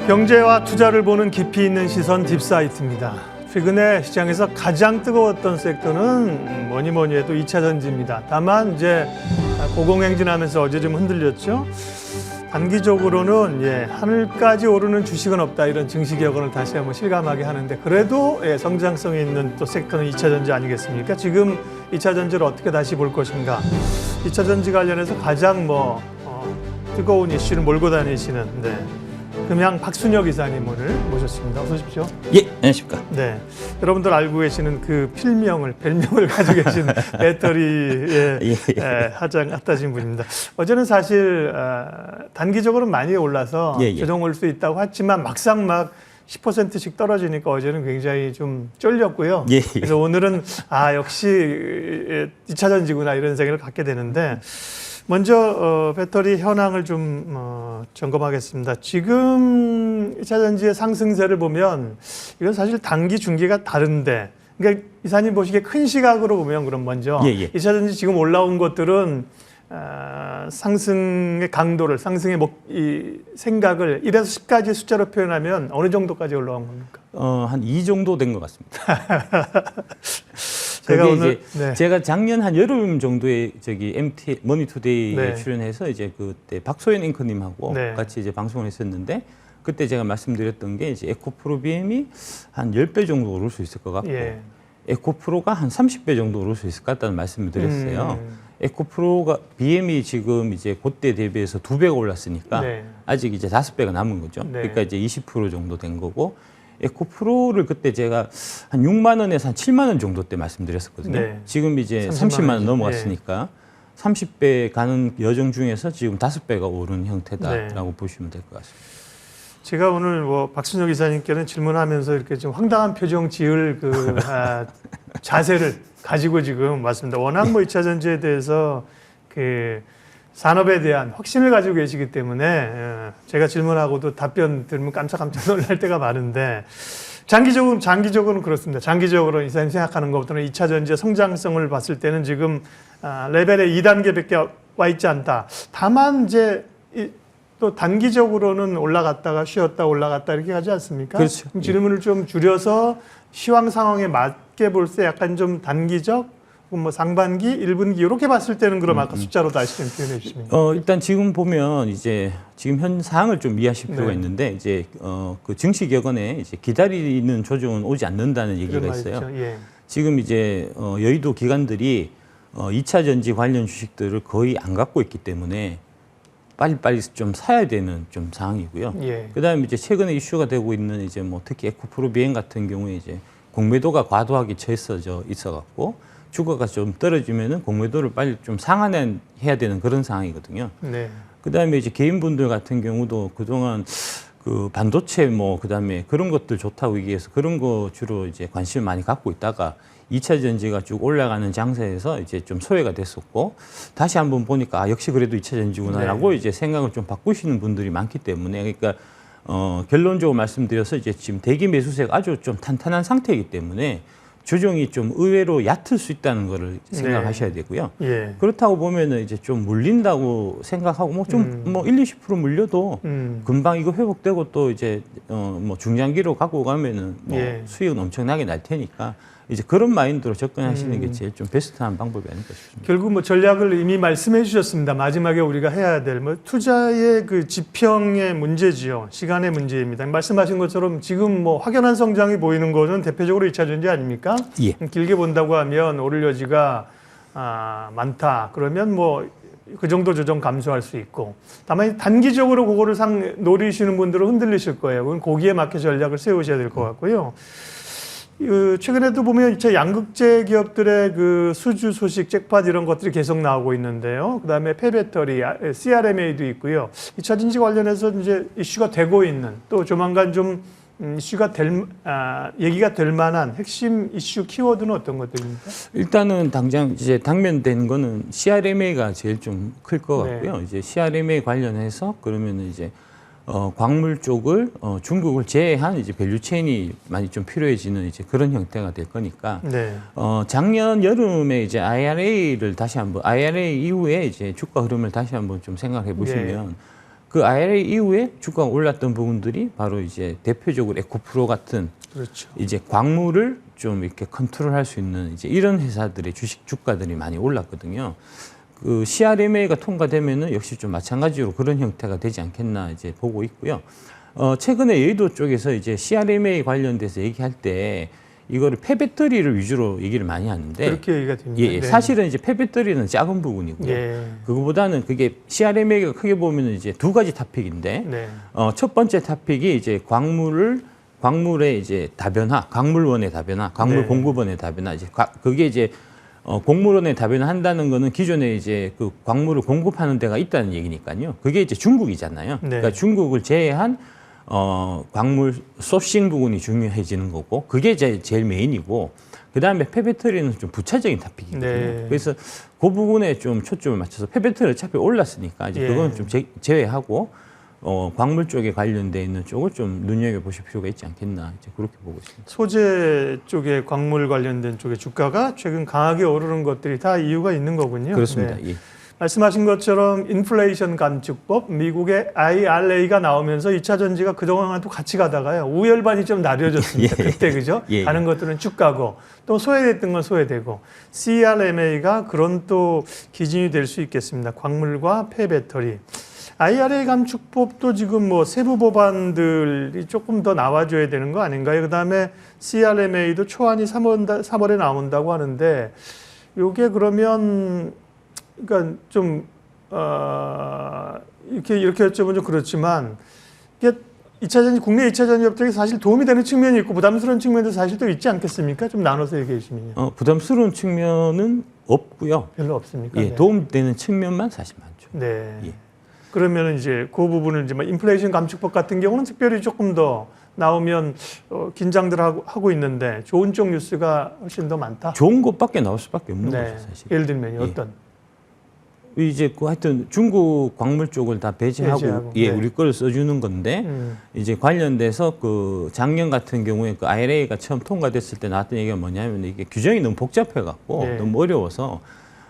경제와 투자를 보는 깊이 있는 시선 딥사이트입니다. 최근에 시장에서 가장 뜨거웠던 섹터는 뭐니 해도 2차 전지입니다. 다만 이제 고공행진하면서 어제 좀 흔들렸죠. 단기적으로는 하늘까지 오르는 주식은 없다, 이런 증시 격언을 다시 한번 실감하게 하는데, 그래도 성장성이 있는 또 섹터는 2차 전지 아니겠습니까? 지금 2차 전지를 어떻게 다시 볼 것인가? 2차 전지 관련해서 가장 뜨거운 이슈를 몰고 다니시는 금양 박순혁 이사님 오늘 모셨습니다. 어서 오십시오. 예, 안녕하십니까. 네, 여러분들 알고 계시는 그 별명을 가지고 계신 배터리의 핫하신 분입니다. 어제는 사실 단기적으로 많이 올라서 조정 올 수 있다고 했지만 막상 10%씩 떨어지니까 어제는 굉장히 좀 쫄렸고요. 그래서 오늘은 역시 2차 전지구나, 이런 생각을 갖게 되는데, 먼저 배터리 현황을 좀 점검하겠습니다. 지금 2차 전지의 상승세를 보면 이건 사실 단기, 중기가 다른데, 그러니까 이사님 보시기에 큰 시각으로 보면, 그럼 먼저 2차 전지 지금 올라온 것들은 상승의 강도를, 상승의 생각을 1에서 10까지 숫자로 표현하면 어느 정도까지 올라온 겁니까? 한 2 정도 된 것 같습니다. 제가 오늘 제가 작년 한 여름 정도에 MT 머니투데이에 출연해서 그때 박소연 앵커님하고 같이 방송을 했었는데, 그때 제가 말씀드렸던 게 에코프로 BM이 한 10배 정도 오를 수 있을 것 같고, 에코프로가 한 30배 정도 오를 수 있을 것 같다는 말씀을 드렸어요. 에코프로가 BM이 지금 그때 대비해서 2배가 올랐으니까 아직 5배가 남은 거죠. 그러니까 20% 정도 된 거고, 에코프로를 그때 제가 한 6만 원에서 한 7만 원 정도 때 말씀드렸었거든요. 지금 30만 원 넘어갔으니까 30배 가는 여정 중에서 지금 5배가 오른 형태다라고 보시면 될 것 같습니다. 제가 오늘 박순혁 이사님께는 질문하면서 이렇게 좀 황당한 표정 지을 자세를 가지고 지금 왔습니다. 워낙 2차 전지에 대해서 산업에 대한 확신을 가지고 계시기 때문에 제가 질문하고도 답변 들으면 깜짝깜짝 놀랄 때가 많은데, 장기적으로는 그렇습니다. 장기적으로 이사님 생각하는 것보다는 2차 전지의 성장성을 봤을 때는 지금 레벨의 2단계밖에 와 있지 않다. 다만 또 단기적으로는 올라갔다가 쉬었다 올라갔다 이렇게 하지 않습니까? 그렇죠. 질문을 좀 줄여서 시황 상황에 맞게 볼 때 약간 좀 단기적, 상반기, 1분기 이렇게 봤을 때는 그럼 아까 숫자로 다시 좀 표현해 주시면. 일단 지금 보면 지금 현 상황을 좀 이해하실 필요가 있는데, 그 증시 격언에 기다리는 조정은 오지 않는다는 얘기가 있어요. 지금 여의도 기관들이 2차 전지 관련 주식들을 거의 안 갖고 있기 때문에 빨리빨리 좀 사야 되는 좀 상황이고요. 그다음에 최근에 이슈가 되고 있는 특히 에코프로 BM 같은 경우에 공매도가 과도하게 처해져 있어갖고 주가가 좀 떨어지면은 공매도를 빨리 좀 상환해야 되는 그런 상황이거든요. 그다음에 개인분들 같은 경우도 그동안 그 반도체 그다음에 그런 것들 좋다고 얘기해서 그런 거 주로 관심을 많이 갖고 있다가 2차 전지가 쭉 올라가는 장세에서 좀 소외가 됐었고, 다시 한번 보니까 역시 그래도 2차 전지구나라고 생각을 좀 바꾸시는 분들이 많기 때문에, 그러니까 결론적으로 말씀드려서 지금 대기 매수세가 아주 좀 탄탄한 상태이기 때문에 조정이 좀 의외로 얕을 수 있다는 거를 생각하셔야 되고요. 그렇다고 보면은 좀 물린다고 생각하고 좀 1, 20% 물려도 금방 이거 회복되고 또 중장기로 갖고 가면은 수익은 엄청나게 날 테니까 그런 마인드로 접근하시는 게 제일 좀 베스트한 방법이 아닐까 싶습니다. 결국 전략을 이미 말씀해 주셨습니다. 마지막에 우리가 해야 될 투자의 그 지평의 문제지요. 시간의 문제입니다. 말씀하신 것처럼 지금 확연한 성장이 보이는 것은 대표적으로 2차 전지 아닙니까? 길게 본다고 하면 오를 여지가 많다. 그러면 그 정도 조정 감소할 수 있고, 다만 단기적으로 그거를 노리시는 분들은 흔들리실 거예요. 그건 거기에 맞게 전략을 세우셔야 될 것 같고요. 최근에도 보면 양극재 기업들의 그 수주 소식, 잭팟 이런 것들이 계속 나오고 있는데요. 그다음에 폐배터리, CRMA도 있고요. 2차 전지 관련해서 이슈가 되고 있는, 또 조만간 좀 이슈가 얘기가 될 만한 핵심 이슈 키워드는 어떤 것들입니까? 일단은 당장 당면된 거는 CRMA가 제일 좀 클 것 같고요. CRMA 관련해서 그러면은 광물 쪽을 중국을 제외한 밸류체인이 많이 좀 필요해지는 그런 형태가 될 거니까 작년 여름에 IRA를 다시 한번 IRA 이후에 주가 흐름을 다시 한번 좀 생각해 보시면 그 IRA 이후에 주가가 올랐던 부분들이 바로 이제 대표적으로 에코프로 같은 그렇죠. 이제 광물을 좀 이렇게 컨트롤할 수 있는 이제 이런 회사들의 주식 주가들이 많이 올랐거든요. 그 CRMA가 통과되면은 역시 좀 마찬가지로 그런 형태가 되지 않겠나 이제 보고 있고요. 최근에 여의도 쪽에서 이제 CRMA 관련돼서 얘기할 때 이거를 폐배터리를 위주로 얘기를 많이 하는데 그렇게 얘기가 됩니다. 예, 네. 사실은 이제 폐배터리는 작은 부분이고요. 예. 그거보다는 그게 CRMA가 크게 보면은 이제 두 가지 토픽인데 네. 첫 번째 토픽이 이제 광물의 이제 다변화, 광물원의 다변화, 광물 네. 공급원의 다변화 이제 그게 이제 곡물원의 다변화 한다는 거는 기존에 이제 그 광물을 공급하는 데가 있다는 얘기니까요. 그게 이제 중국이잖아요. 네. 그러니까 중국을 제외한 광물 소싱 부분이 중요해지는 거고 그게 제일 메인이고 그다음에 폐배터리는 좀 부차적인 토픽이거든요. 네. 그래서 그 부분에 좀 초점을 맞춰서 폐배터리 어차피 올랐으니까 이제 예. 그건 좀 제외하고 광물 쪽에 관련돼 있는 쪽을 좀 눈여겨 보실 필요가 있지 않겠나 이제 그렇게 보고 있습니다. 소재 쪽에 광물 관련된 쪽의 주가가 최근 강하게 오르는 것들이 다 이유가 있는 거군요. 그렇습니다. 네. 예. 말씀하신 것처럼 인플레이션 감축법, 미국의 IRA가 나오면서 2차 전지가 그동안도 같이 가다가요. 우열반이 좀 나뉘어졌습니다. 예. 그때 그죠? 예. 가는 것들은 쭉 가고 또 소외됐던 건 소외되고 CRMA가 그런 또 기준이 될 수 있겠습니다. 광물과 폐배터리. IRA 감축법도 지금 뭐 세부 법안들이 조금 더 나와줘야 되는 거 아닌가요? 그다음에 CRMA도 초안이 3월에 나온다고 하는데 이게 그러면 그러니까 좀 이렇게 여쭤보면 좀 그렇지만 이게 국내 2차 전지업들이 사실 도움이 되는 측면이 있고 부담스러운 측면도 사실 또 있지 않겠습니까? 좀 나눠서 얘기해 주시면요. 부담스러운 측면은 없고요. 별로 없습니까? 예, 네. 도움되는 측면만 사실 많죠. 네. 예. 그러면 이제 그 부분을 이제 인플레이션 감축법 같은 경우는 특별히 조금 더 나오면 긴장들 하고 있는데 좋은 쪽 뉴스가 훨씬 더 많다. 좋은 것밖에 나올 수밖에 없는 네. 거죠, 사실. 예를 들면 예. 어떤? 이제 하여튼 중국 광물 쪽을 다 배제하고 예, 네. 우리 거를 써주는 건데 이제 관련돼서 그 작년 같은 경우에 그 IRA가 처음 통과됐을 때 나왔던 얘기가 뭐냐면 이게 규정이 너무 복잡해갖고 네. 너무 어려워서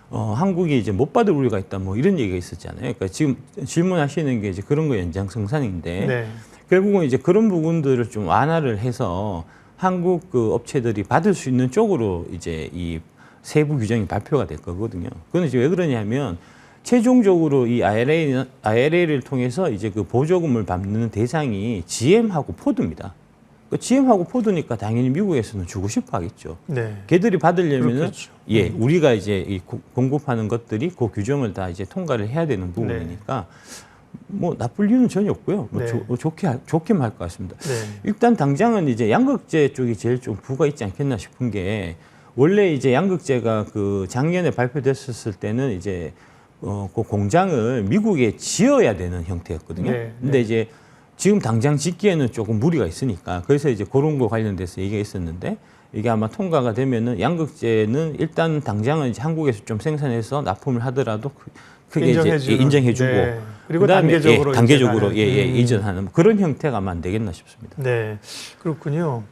한국이 이제 못 받을 우려가 있다 뭐 이런 얘기가 있었잖아요. 그러니까 지금 질문하시는 게 이제 그런 거 연장선상인데 네. 결국은 이제 그런 부분들을 좀 완화를 해서 한국 그 업체들이 받을 수 있는 쪽으로 이제 이 세부 규정이 발표가 될 거거든요. 그건 이제 왜 그러냐면 최종적으로 이 IRA를 통해서 이제 그 보조금을 받는 대상이 GM하고 포드입니다. 그 GM하고 포드니까 당연히 미국에서는 주고 싶어 하겠죠. 네. 걔들이 받으려면은 그렇겠죠. 예, 우리가 이제 이 공급하는 것들이 그 규정을 다 이제 통과를 해야 되는 부분이니까 뭐 나쁠 이유는 전혀 없고요. 뭐 네. 좋게만 할 것 같습니다. 네. 일단 당장은 이제 양극재 쪽이 제일 좀 부가 있지 않겠나 싶은 게 원래 이제 양극재가 그 작년에 발표됐었을 때는 이제 그 공장을 미국에 지어야 되는 형태였거든요. 네. 근데 이제 지금 당장 짓기에는 조금 무리가 있으니까 그래서 이제 그런 거 관련돼서 얘기가 있었는데 이게 아마 통과가 되면은 양극재는 일단 당장은 이제 한국에서 좀 생산해서 납품을 하더라도 크게 이제 인정해주고 네. 그리고 그다음에 단계적으로 이전하는 그런 형태가 아마 안 되겠나 싶습니다. 네, 그렇군요.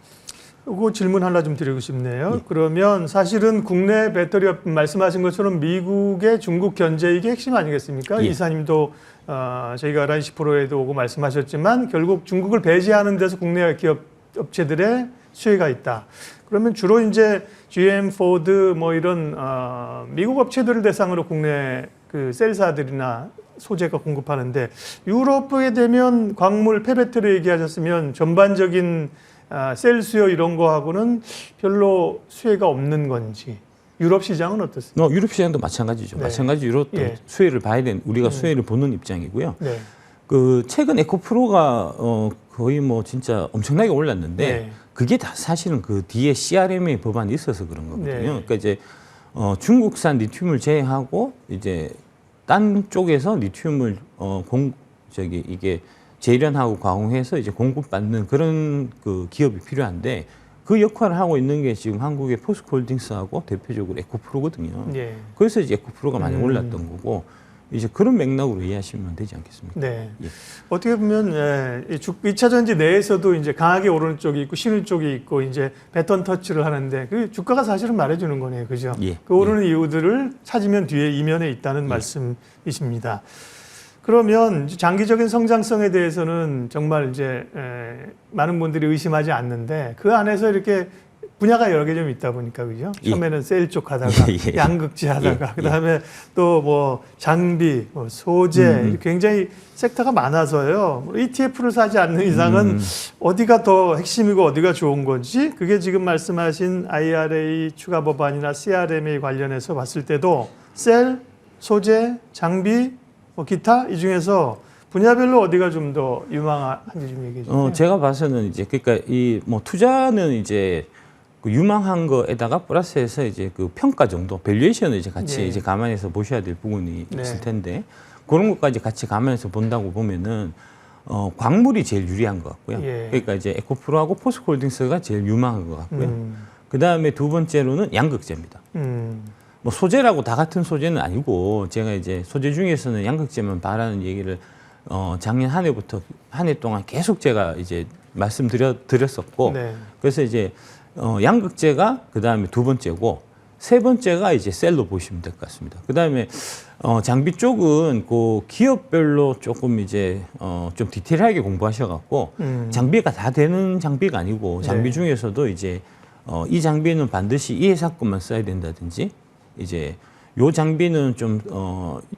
이거 질문 하나 좀 드리고 싶네요. 예. 그러면 사실은 국내 배터리업 말씀하신 것처럼 미국의 중국 견제 이게 핵심 아니겠습니까? 예. 이사님도 저희가 11시 프로에도 오고 말씀하셨지만 결국 중국을 배제하는 데서 국내 기업 업체들의 수혜가 있다. 그러면 주로 이제 GM, 포드 뭐 이런 미국 업체들을 대상으로 국내 그 셀사들이나 소재가 공급하는데 유럽에 되면 광물 폐배터리 얘기하셨으면 전반적인 셀 수요 이런 거하고는 별로 수혜가 없는 건지 유럽 시장은 어떻습니까? 유럽 시장도 마찬가지죠. 네. 마찬가지 유럽도 예. 수혜를 봐야 되는 우리가 수혜를 보는 입장이고요. 네. 그 최근 에코프로가 거의 뭐 진짜 엄청나게 올랐는데 네. 그게 다 사실은 그 뒤에 CRMA 법안이 있어서 그런 거거든요. 네. 그러니까 이제 중국산 리튬을 제외하고 이제 딴 쪽에서 리튬을 이게 재련하고 가공해서 이제 공급받는 그런 그 기업이 필요한데 그 역할을 하고 있는 게 지금 한국의 포스코홀딩스하고 대표적으로 에코프로거든요. 네. 그래서 이제 에코프로가 많이 올랐던 거고 이제 그런 맥락으로 이해하시면 되지 않겠습니까? 네. 예. 어떻게 보면 2차 전지 내에서도 이제 강하게 오르는 쪽이 있고 쉬는 쪽이 있고 이제 배턴 터치를 하는데 그 주가가 사실은 말해주는 거네요, 그죠? 예. 그 오르는 이유들을 찾으면 뒤에 이면에 있다는 말씀이십니다. 그러면 장기적인 성장성에 대해서는 정말 이제 많은 분들이 의심하지 않는데 그 안에서 이렇게 분야가 여러 개 좀 있다 보니까 그죠? 처음에는 셀 쪽 하다가 양극재 하다가 그다음에 또 뭐 장비, 뭐 소재 굉장히 섹터가 많아서요. ETF를 사지 않는 이상은 어디가 더 핵심이고 어디가 좋은 건지 그게 지금 말씀하신 IRA 추가 법안이나 CRMA 관련해서 봤을 때도 셀, 소재, 장비, 뭐 기타 이 중에서 분야별로 어디가 좀 더 유망한지 좀 얘기해 주세요. 제가 봐서는 이제 그러니까 이 뭐 투자는 이제 그 유망한 거에다가 플러스해서 이제 그 평가 정도, 밸류에이션을 이제 같이 이제 감안해서 보셔야 될 부분이 있을 텐데 그런 것까지 같이 감안해서 본다고 보면은 광물이 제일 유리한 것 같고요. 그러니까 이제 에코프로하고 포스코홀딩스가 제일 유망한 것 같고요. 그 다음에 두 번째로는 양극재입니다. 뭐 소재라고 다 같은 소재는 아니고 제가 이제 소재 중에서는 양극재만 바라는 얘기를 작년 한 해부터 한 해 동안 계속 제가 이제 말씀드렸었고 그래서 이제 양극재가 그 다음에 두 번째고 세 번째가 이제 셀로 보시면 될 것 같습니다. 그 다음에 장비 쪽은 그 기업별로 조금 이제 좀 디테일하게 공부하셔갖고 장비가 다 되는 장비가 아니고 장비 중에서도 이제 이 장비는 반드시 이 회사 것만 써야 된다든지 이제 요 장비는 좀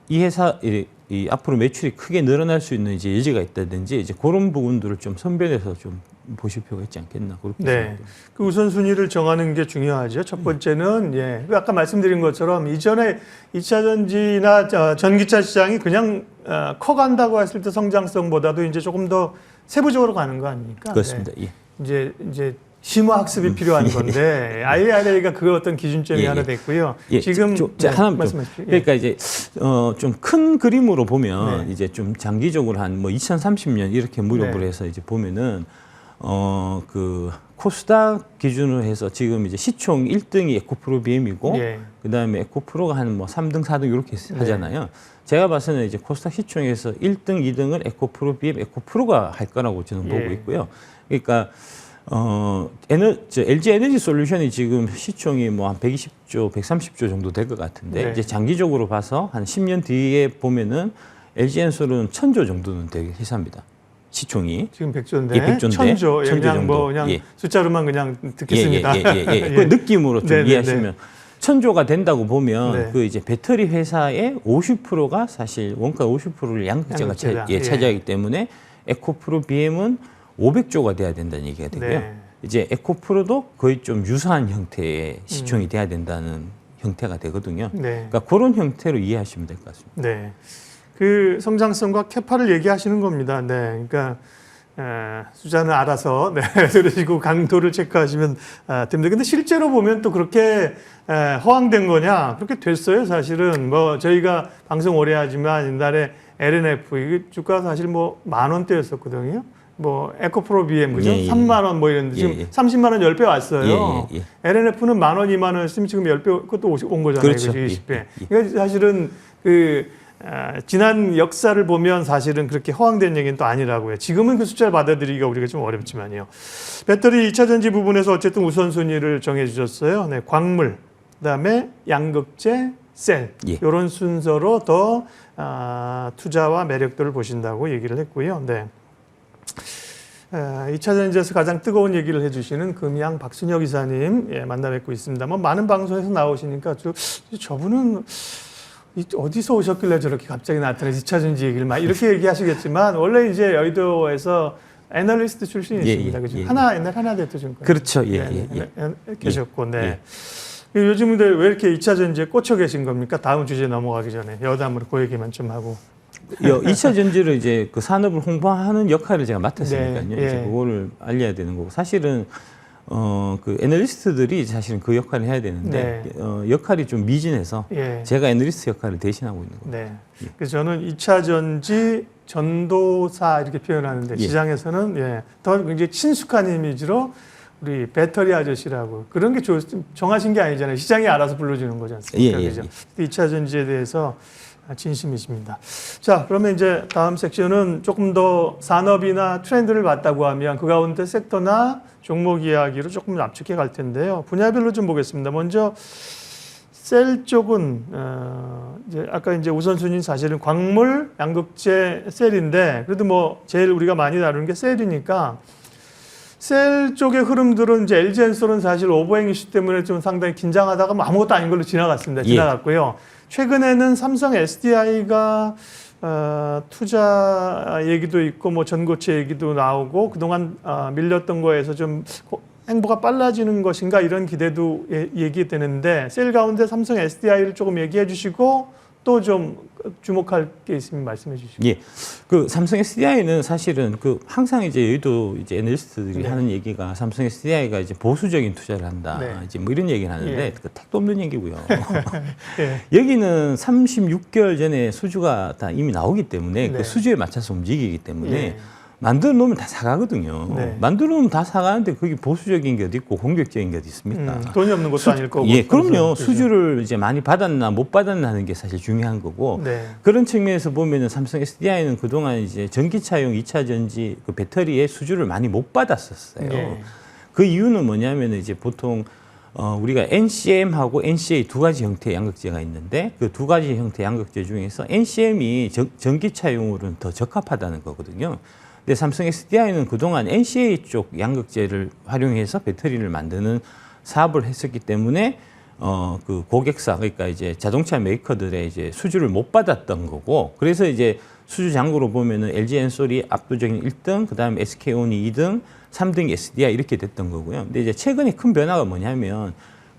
이 회사 이 앞으로 매출이 크게 늘어날 수 있는 이제 여지가 있다든지 이제 그런 부분들을 좀 선별해서 좀 보실 필요가 있지 않겠나 그렇게 생각합니다. 그 우선순위를 정하는 게 중요하죠. 첫 번째는 아까 말씀드린 것처럼 이전에 2차 전지나 전기차 시장이 그냥 커간다고 했을 때 성장성보다도 이제 조금 더 세부적으로 가는 거 아닙니까? 그렇습니다. 이제 심화 학습이 필요한 건데 IRA가 그 어떤 기준점이 하나 됐고요. 지금 하나 말씀하십시오. 그러니까 이제 좀 큰 그림으로 보면 이제 좀 장기적으로 한 뭐 2030년 이렇게 무렵을 해서 이제 보면은 그 코스닥 기준으로 해서 지금 이제 시총 1등이 에코프로 BM이고 그다음에 에코프로가 한 뭐 3등, 4등 이렇게 하잖아요. 제가 봐서는 이제 코스닥 시총에서 1등, 2등을 에코프로 BM, 에코프로가 할 거라고 저는 보고 있고요. 그러니까 LG 에너지 솔루션이 지금 시총이 뭐 한 120조, 130조 정도 될 것 같은데 이제 장기적으로 봐서 한 10년 뒤에 보면은 LG 엔솔은 1000조 정도는 되게 회사입니다. 시총이 지금 100조인데 100조 1000조 그냥 뭐 그냥 숫자로만 그냥 듣겠습니다. 그 느낌으로 좀 이해하시면 1000조가 된다고 보면 그 이제 배터리 회사의 50%가 사실 원가 50%를 양극재가 차지하기 때문에 에코프로 BM은 500조가 돼야 된다는 얘기가 되고요. 이제 에코프로도 거의 좀 유사한 형태의 시총이 돼야 된다는 형태가 되거든요. 그러니까 그런 형태로 이해하시면 될 것 같습니다. 그 성장성과 캐파를 얘기하시는 겁니다. 그러니까 숫자는 알아서 그러시고 강도를 체크하시면 됩니다. 근데 실제로 보면 또 그렇게 허황된 거냐? 그렇게 됐어요, 사실은. 뭐 저희가 방송 오래 하지만 옛날에 LNF 이게 주가 사실 뭐 10,000원대였었거든요. 뭐 에코프로 BM 그죠? 3만 원 뭐 이런데 지금 30만 원 10배 왔어요. LNF는 10,000원, 2만 원 했으면 지금 10배 그것도 온 거잖아요. 그렇죠. 20배. 그러니까 사실은 그 지난 역사를 보면 사실은 그렇게 허황된 얘기는 또 아니라고요. 지금은 그 숫자를 받아들이기가 우리가 좀 어렵지만요. 배터리 2차 전지 부분에서 어쨌든 우선순위를 정해 주셨어요. 광물, 그다음에 양극재, 셀 이런 순서로 더 투자와 매력도를 보신다고 얘기를 했고요. 2차 전지에서 가장 뜨거운 얘기를 해주시는 금양 박순혁 이사님 만나 뵙고 있습니다. 뭐 많은 방송에서 나오시니까 저분은 어디서 오셨길래 저렇게 갑자기 나타나서 2차 전지 얘기를 막 이렇게 얘기하시겠지만 원래 이제 여의도에서 애널리스트 출신이십니다. 그죠? 옛날 하나대투증권. 그렇죠. 계셨고, 요즘은 왜 이렇게 2차 전지에 꽂혀 계신 겁니까? 다음 주제 넘어가기 전에 여담으로 그 얘기만 좀 하고. 2차 전지를 이제 그 산업을 홍보하는 역할을 제가 맡았으니까요. 이제 그거를 알려야 되는 거고 사실은 그 애널리스트들이 사실은 그 역할을 해야 되는데 역할이 좀 미진해서 제가 애널리스트 역할을 대신하고 있는 겁니다. 그래서 저는 2차 전지 전도사 이렇게 표현하는데 시장에서는 더 굉장히 친숙한 이미지로 우리 배터리 아저씨라고 그런 게 정하신 게 아니잖아요. 시장이 알아서 불러주는 거지 않습니까? 그죠? 2차 전지에 대해서 진심이십니다. 자, 그러면 이제 다음 섹션은 조금 더 산업이나 트렌드를 봤다고 하면 그 가운데 섹터나 종목 이야기로 조금 압축해 갈 텐데요. 분야별로 좀 보겠습니다. 먼저 셀 쪽은 이제 아까 이제 우선순위는 사실은 광물, 양극재, 셀인데 그래도 뭐 제일 우리가 많이 다루는 게 셀이니까 셀 쪽의 흐름들은 이제 LG엔솔은 사실 오버행 이슈 때문에 좀 상당히 긴장하다가 뭐 아무것도 아닌 걸로 지나갔습니다. 지나갔고요. 최근에는 삼성 SDI가 투자 얘기도 있고 뭐 전고체 얘기도 나오고 그동안 밀렸던 거에서 좀 행보가 빨라지는 것인가 이런 기대도 얘기되는데 셀 가운데 삼성 SDI를 조금 얘기해 주시고 또 좀 주목할 게 있으면 말씀해 주시고. 예. 그 삼성 SDI는 사실은 그 항상 이제 여의도 이제 애널리스트들이 네. 하는 얘기가 삼성 SDI가 이제 보수적인 투자를 한다. 네. 이제 뭐 이런 얘기를 하는데 예. 그 택도 없는 얘기고요. 예. 여기는 36개월 전에 수주가 다 이미 나오기 때문에 네. 그 수주에 맞춰서 움직이기 때문에 예. 만들어 놓으면 다 사가거든요. 네. 만들어 놓으면 다 사가는데 그게 보수적인 게 어디 있고 공격적인 게 어디 있습니까? 돈이 없는 것도 아닐 거고. 예, 그럼요. 그죠? 수주를 이제 많이 받았나 못 받았나 하는 게 사실 중요한 거고. 네. 그런 측면에서 보면은 삼성 SDI는 그동안 이제 전기차용 2차 전지 그 배터리의 수주를 많이 못 받았었어요. 예. 그 이유는 뭐냐면은 이제 보통 우리가 NCM하고 NCA 두 가지 형태의 양극재가 있는데 그 두 가지 형태의 양극재 중에서 NCM이 전기차용으로는 더 적합하다는 거거든요. 근데 삼성 SDI는 그동안 NCA 쪽 양극재를 활용해서 배터리를 만드는 사업을 했었기 때문에 그 고객사 그러니까 이제 자동차 메이커들의 이제 수주를 못 받았던 거고 그래서 이제 수주 잔고로 보면은 LG엔솔이 압도적인 1등, 그다음에 SK온이 2등, 3등이 SDI 이렇게 됐던 거고요. 근데 이제 최근에 큰 변화가 뭐냐면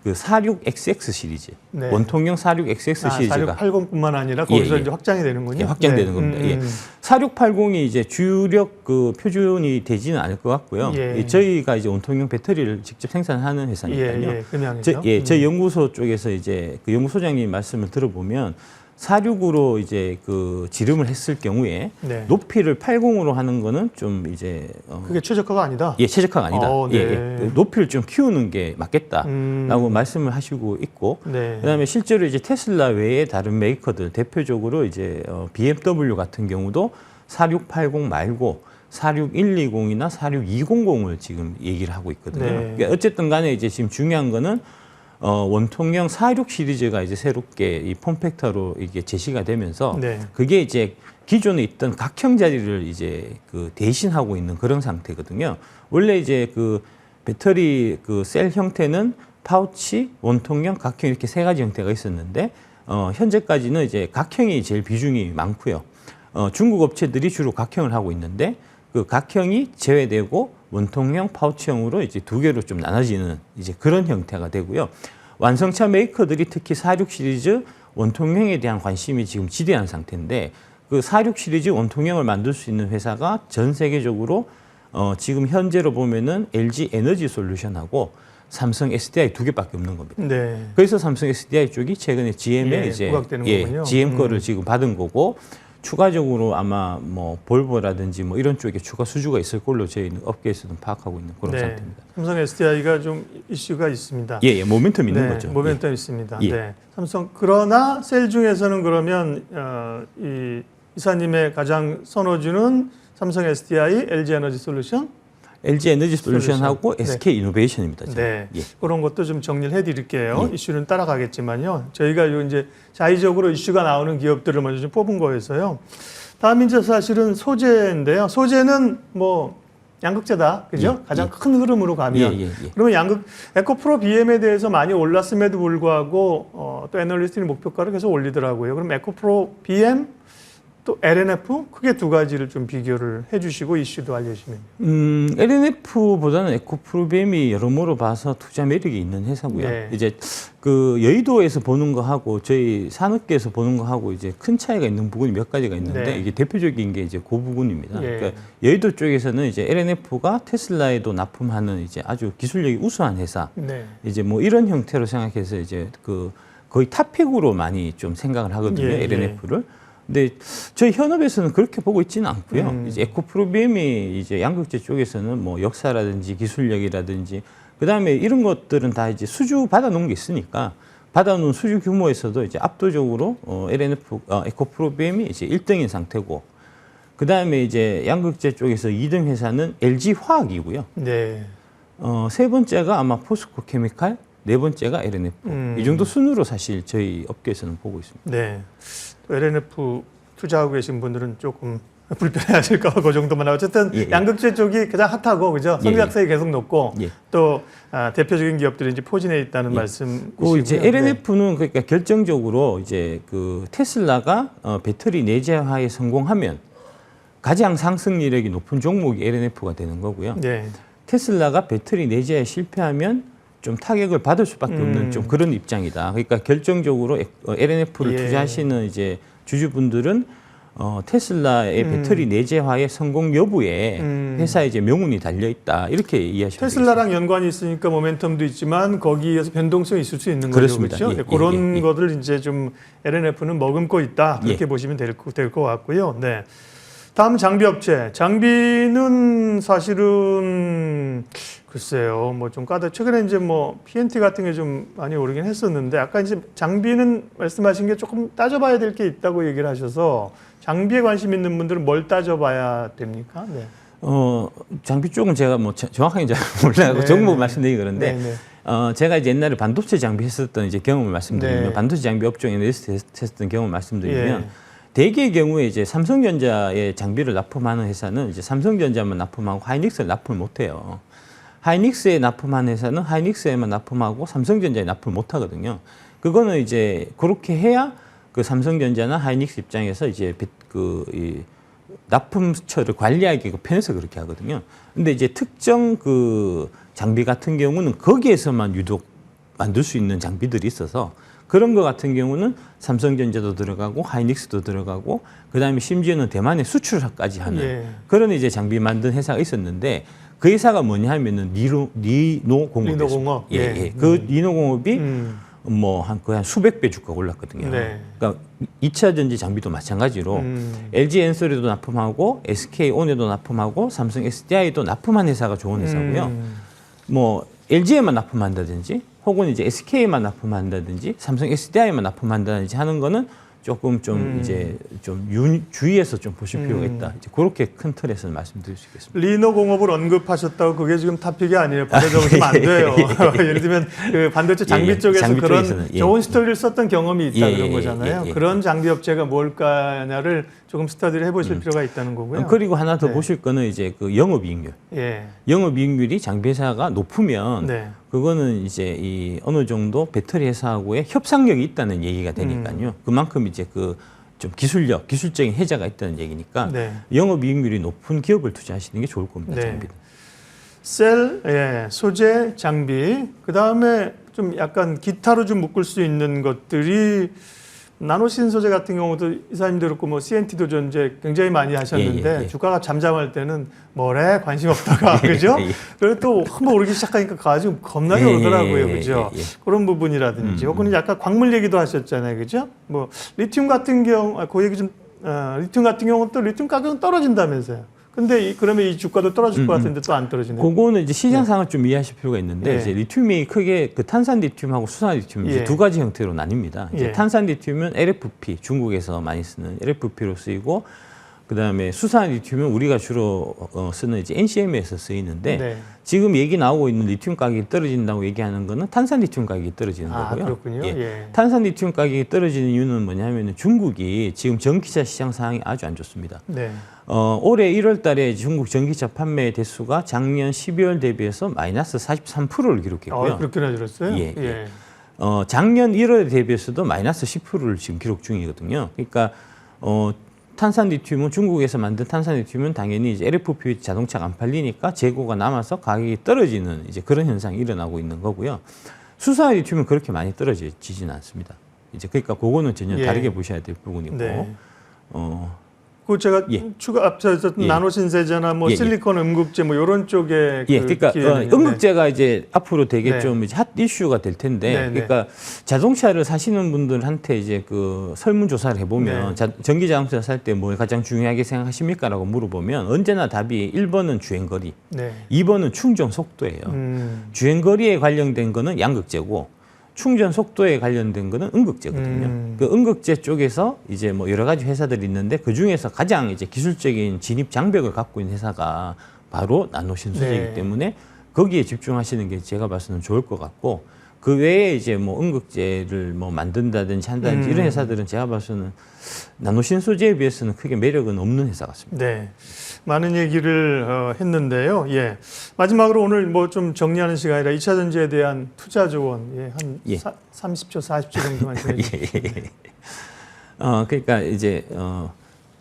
그 46XX 시리즈, 네. 원통형 46XX 시리즈가 4680뿐만 아니라 거기서 예. 이제 확장이 되는군요. 예, 확장되는 네. 겁니다. 예. 4680이 이제 주력 그 표준이 되지는 않을 것 같고요. 예. 예, 저희가 이제 원통형 배터리를 직접 생산하는 회사니까요. 예, 금양이죠. 저희 연구소 쪽에서 이제 그 연구소장님 말씀을 들어보면 46으로 이제 그 지름을 했을 경우에 네. 높이를 80으로 하는 거는 좀 이제 그게 최적화가 아니다. 예, 최적화가 아니다. 네. 예. 높이를 좀 키우는 게 맞겠다라고 말씀을 하시고 있고, 네. 그다음에 실제로 이제 테슬라 외에 다른 메이커들 대표적으로 이제 BMW 같은 경우도 4680 말고 46120이나 46200을 지금 얘기를 하고 있거든요. 네. 그러니까 어쨌든 간에 이제 지금 중요한 거는 원통형 46 시리즈가 이제 새롭게 이 폼팩터로 이게 제시가 되면서 네. 그게 이제 기존에 있던 각형 자리를 이제 그 대신하고 있는 그런 상태거든요. 원래 이제 그 배터리 그 셀 형태는 파우치, 원통형, 각형 이렇게 세 가지 형태가 있었는데 현재까지는 이제 각형이 제일 비중이 많고요. 중국 업체들이 주로 각형을 하고 있는데 그 각형이 제외되고 원통형, 파우치형으로 이제 두 개로 좀 나눠지는 이제 그런 형태가 되고요. 완성차 메이커들이 특히 46 시리즈 원통형에 대한 관심이 지금 지대한 상태인데 그 46 시리즈 원통형을 만들 수 있는 회사가 전 세계적으로 지금 현재로 보면은 LG 에너지 솔루션하고 삼성 SDI 두 개밖에 없는 겁니다. 네. 그래서 삼성 SDI 쪽이 최근에 GM에 이제 부각되는 거군요. GM 거를 지금 받은 거고 추가적으로 아마 뭐 볼보라든지 뭐 이런 쪽에 추가 수주가 있을 걸로 저희는 업계에서는 파악하고 있는 그런 네. 상태입니다. 삼성 SDI가 좀 이슈가 있습니다. 예, 모멘텀 있는 네, 거죠. 모멘텀 있습니다. 예. 네. 삼성 그러나 셀 중에서는 그러면 이 이사님의 가장 선호주는 삼성 SDI, LG 에너지 솔루션. LG 에너지 솔루션하고 네. SK 이노베이션입니다. 네, 예. 그런 것도 좀 정리를 해드릴게요. 예. 이슈는 따라가겠지만요. 저희가 요 이제 자의적으로 이슈가 나오는 기업들을 먼저 좀 뽑은 거여서요. 다음 이제 사실은 소재인데요. 소재는 뭐 양극재다, 그죠? 예. 가장 예. 큰 흐름으로 가면. 예. 그러면 에코프로 BM에 대해서 많이 올랐음에도 불구하고 또 애널리스트는 목표가를 계속 올리더라고요. 그럼 에코프로 BM 또 LNF 크게 두 가지를 좀 비교를 해주시고 이슈도 알려주시면. LNF보다는 에코프로비엠이 여러모로 봐서 투자 매력이 있는 회사고요. 네. 이제 그 여의도에서 보는 거하고 저희 산업계에서 보는 거하고 이제 큰 차이가 있는 부분이 몇 가지가 있는데 네. 이게 대표적인 게 이제 그 부분입니다. 예. 그러니까 여의도 쪽에서는 이제 LNF가 테슬라에도 납품하는 이제 아주 기술력이 우수한 회사. 네. 이제 뭐 이런 형태로 생각해서 이제 그 거의 탑픽으로 많이 좀 생각을 하거든요. 예, LNF를. 근데 저희 현업에서는 그렇게 보고 있지는 않고요. 이제 에코프로비엠이 이제 양극재 쪽에서는 뭐 역사라든지 기술력이라든지 그다음에 이런 것들은 다 이제 수주 받아놓은 게 있으니까 받아놓은 수주 규모에서도 이제 압도적으로 에코프로비엠이 이제 1등인 상태고 그다음에 이제 양극재 쪽에서 2등 회사는 LG 화학이고요. 네. 세 번째가 아마 포스코 케미칼, 네 번째가 LNF. 이 정도 순으로 사실 저희 업계에서는 보고 있습니다. 네. 또 LNF 투자하고 계신 분들은 조금 불편해하실까 그 정도만 하고 어쨌든 예, 예. 양극재 쪽이 가장 핫하고 그죠? 성장성이 계속 높고 예. 또 대표적인 기업들이 이제 포진해 있다는 예. 말씀이시고요. 이제 LNF는 그러니까 결정적으로 이제 그 테슬라가 배터리 내재화에 성공하면 가장 상승률이 높은 종목이 LNF가 되는 거고요. 네. 테슬라가 배터리 내재화에 실패하면 좀 타격을 받을 수밖에 없는 좀 그런 입장이다. 그러니까 결정적으로 LNF를 예. 투자하시는 이제 주주분들은 테슬라의 배터리 내재화의 성공 여부에 회사의 이제 명운이 달려 있다. 이렇게 이해하시면 테슬라랑 연관이 있으니까 모멘텀도 있지만 거기에서 변동성이 있을 수 있는 거죠. 그렇습니다. 그렇죠? 예, 그런 예. 것들 이제 좀 LNF는 머금고 있다. 그렇게 예. 보시면 될 것 같고요. 네. 다음 장비 업체. 장비는 사실은 글쎄요, 뭐 좀 최근에 이제 뭐 PNT 같은 게 좀 많이 오르긴 했었는데 아까 이제 장비는 말씀하신 게 조금 따져봐야 될 게 있다고 얘기를 하셔서 장비에 관심 있는 분들은 뭘 따져봐야 됩니까? 네. 장비 쪽은 제가 뭐 정확하게 잘 몰라요. 네, 종목 네. 말씀드리기 그런데 네, 네. 제가 이제 옛날에 반도체 장비 했었던 이제 경험을 말씀드리면 네. 반도체 장비 업종에 했었던 경험을 말씀드리면 예. 대개의 경우에 이제 삼성전자의 장비를 납품하는 회사는 이제 삼성전자만 납품하고 하이닉스를 납품을 못해요. 하이닉스에 납품한 회사는 하이닉스에만 납품하고 삼성전자에 납품을 못하거든요. 그거는 이제 그렇게 해야 그 삼성전자나 하이닉스 입장에서 이제 이 납품처를 관리하기 편해서 그렇게 하거든요. 근데 이제 특정 그 장비 같은 경우는 거기에서만 유독 만들 수 있는 장비들이 있어서 그런 거 같은 경우는 삼성전자도 들어가고 하이닉스도 들어가고 그다음에 심지어는 대만에 수출까지 하는 예. 그런 이제 장비 만든 회사가 있었는데 그 회사가 뭐냐 하면은 리노공업이었습니다. 리노공업. 예, 예. 예. 그 리노공업이 음. 거의 한 수백 배 주가가 올랐거든요. 네. 그러니까 2차 전지 장비도 마찬가지로 LG 엔솔에도 납품하고 SK온에도 납품하고 삼성 SDI도 납품한 회사가 좋은 회사고요. 뭐 LG에만 납품한다든지 혹은 이제 SK에만 납품한다든지 삼성 SDI에만 납품한다든지 하는 거는 조금 좀 이제 좀 주의해서 좀 보실 필요가 있다. 이제 그렇게 큰 틀에서 말씀드릴 수 있겠습니다. 리노공업을 언급하셨다고 그게 지금 토픽이 아니에요. 받아적으면 안 돼요. 예를 들면 그 반도체 장비 예, 예. 쪽에서 장비 그런 쪽에서는, 예. 좋은 스토리를 썼던 경험이 있다 예, 그런 예, 거잖아요. 예, 예. 그런 장비 업체가 뭘까냐를 조금 스터디를 해보실 필요가 있다는 거고요. 그리고 하나 더 네. 보실 거는 이제 그 영업이익률. 예. 영업이익률이 장비 회사가 높으면 네. 그거는 이제 이 어느 정도 배터리 회사하고의 협상력이 있다는 얘기가 되니까요. 그만큼 이제 그 좀 기술적인 혜자가 있다는 얘기니까 네. 영업이익률이 높은 기업을 투자하시는 게 좋을 겁니다. 네. 장비는. 셀, 예, 소재, 장비. 그 다음에 좀 약간 기타로 좀 묶을 수 있는 것들이 나노신소재 같은 경우도 이사님도 그렇고 뭐 CNT도 전제 굉장히 많이 하셨는데 예, 예, 예. 주가가 잠잠할 때는 뭐래 관심 없다가 그죠? 예, 예. 그리고 또 한번 오르기 시작하니까 가지고 겁나게 예, 오르더라고요, 예, 그죠? 예, 예. 그런 부분이라든지 혹은 약간 광물 얘기도 하셨잖아요, 그죠? 뭐 리튬 같은 경우, 그 얘기 좀 리튬 같은 경우는 또 리튬 가격은 떨어진다면서요? 근데 그러면 이 주가도 떨어질 것 같은데 또 안 떨어지네요. 그거는 이제 시장 상황을 좀 이해하실 필요가 있는데 예. 이제 리튬이 크게 그 탄산 리튬하고 수산 리튬 이제 예. 두 가지 형태로 나뉩니다. 이제 예. 탄산 리튬은 LFP 중국에서 많이 쓰는 LFP로 쓰이고 그다음에 수산 리튬은 우리가 주로 쓰는 이제 NCM에서 쓰이는데 네. 지금 얘기 나오고 있는 리튬 가격이 떨어진다고 얘기하는 거는 탄산 리튬 가격이 떨어지는 거고요. 그렇군요. 예. 예. 탄산 리튬 가격이 떨어지는 이유는 뭐냐면은 중국이 지금 전기차 시장 상황이 아주 안 좋습니다. 네. 올해 1월 달에 중국 전기차 판매 대수가 작년 12월 대비해서 마이너스 43%를 기록했고요. 그렇게나 줄었어요? 예, 예. 작년 1월에 대비해서도 마이너스 10%를 지금 기록 중이거든요. 그러니까 탄산 리튬은 중국에서 만든 탄산 리튬은 당연히 이제 LFP 자동차가 안 팔리니까 재고가 남아서 가격이 떨어지는 이제 그런 현상이 일어나고 있는 거고요. 수산 리튬은 그렇게 많이 떨어지지는 않습니다. 이제 그러니까 그거는 전혀 예. 다르게 보셔야 될 부분이고. 네. 그 제가 예. 앞서 예. 나노신세제나 뭐 예, 실리콘 음극재 뭐 이런 쪽에 예, 그러니까 음극재가 이제 앞으로 되게 네. 좀 이제 핫 이슈가 될 텐데, 네, 네. 그러니까 자동차를 사시는 분들한테 이제 그 설문조사를 해보면 전기 자동차 살 때 뭘 가장 중요하게 생각하십니까라고 물어보면 언제나 답이 1번은 주행거리, 네. 2번은 충전 속도예요. 주행거리에 관련된 거는 양극재고. 충전 속도에 관련된 거는 음극재거든요. 그 음극재 쪽에서 이제 뭐 여러 가지 회사들이 있는데 그 중에서 가장 이제 기술적인 진입 장벽을 갖고 있는 회사가 바로 나노신소재이기 네. 때문에 거기에 집중하시는 게 제가 봐서는 좋을 것 같고 그 외에 이제 뭐 응급제를 뭐 만든다든지 한다든지 이런 회사들은 제가 봐서는 나노신소재에 비해서는 크게 매력은 없는 회사 같습니다. 네. 많은 얘기를 했는데요. 예. 마지막으로 오늘 뭐 좀 정리하는 시간이라 2차 전지에 대한 투자 조언 한 30초, 40초 정도만 전해주시죠. 그러니까 이제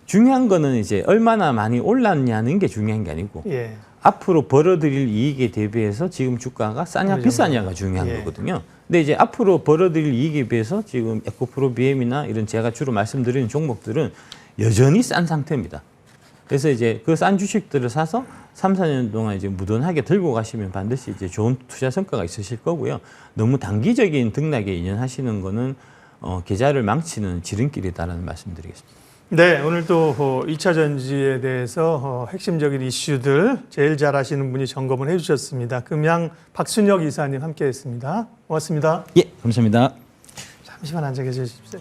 중요한 거는 이제 얼마나 많이 올랐냐는 게 중요한 게 아니고 앞으로 벌어들일 이익에 대비해서 지금 주가가 싸냐 비싸냐가 중요한 거거든요. 근데 이제 앞으로 벌어들일 이익에 비해서 지금 에코프로 BM이나 이런 제가 주로 말씀드리는 종목들은 여전히 싼 상태입니다. 그래서 이제 그 싼 주식들을 사서 3, 4년 동안 이제 무던하게 들고 가시면 반드시 이제 좋은 투자 성과가 있으실 거고요. 너무 단기적인 등락에 인연하시는 거는 계좌를 망치는 지름길이다라는 말씀드리겠습니다. 네, 오늘 또 2차 전지에 대해서 핵심적인 이슈들 제일 잘 아시는 분이 점검을 해주셨습니다. 금양 박순혁 이사님 함께했습니다. 고맙습니다. 예, 감사합니다. 잠시만 앉아 계십시오.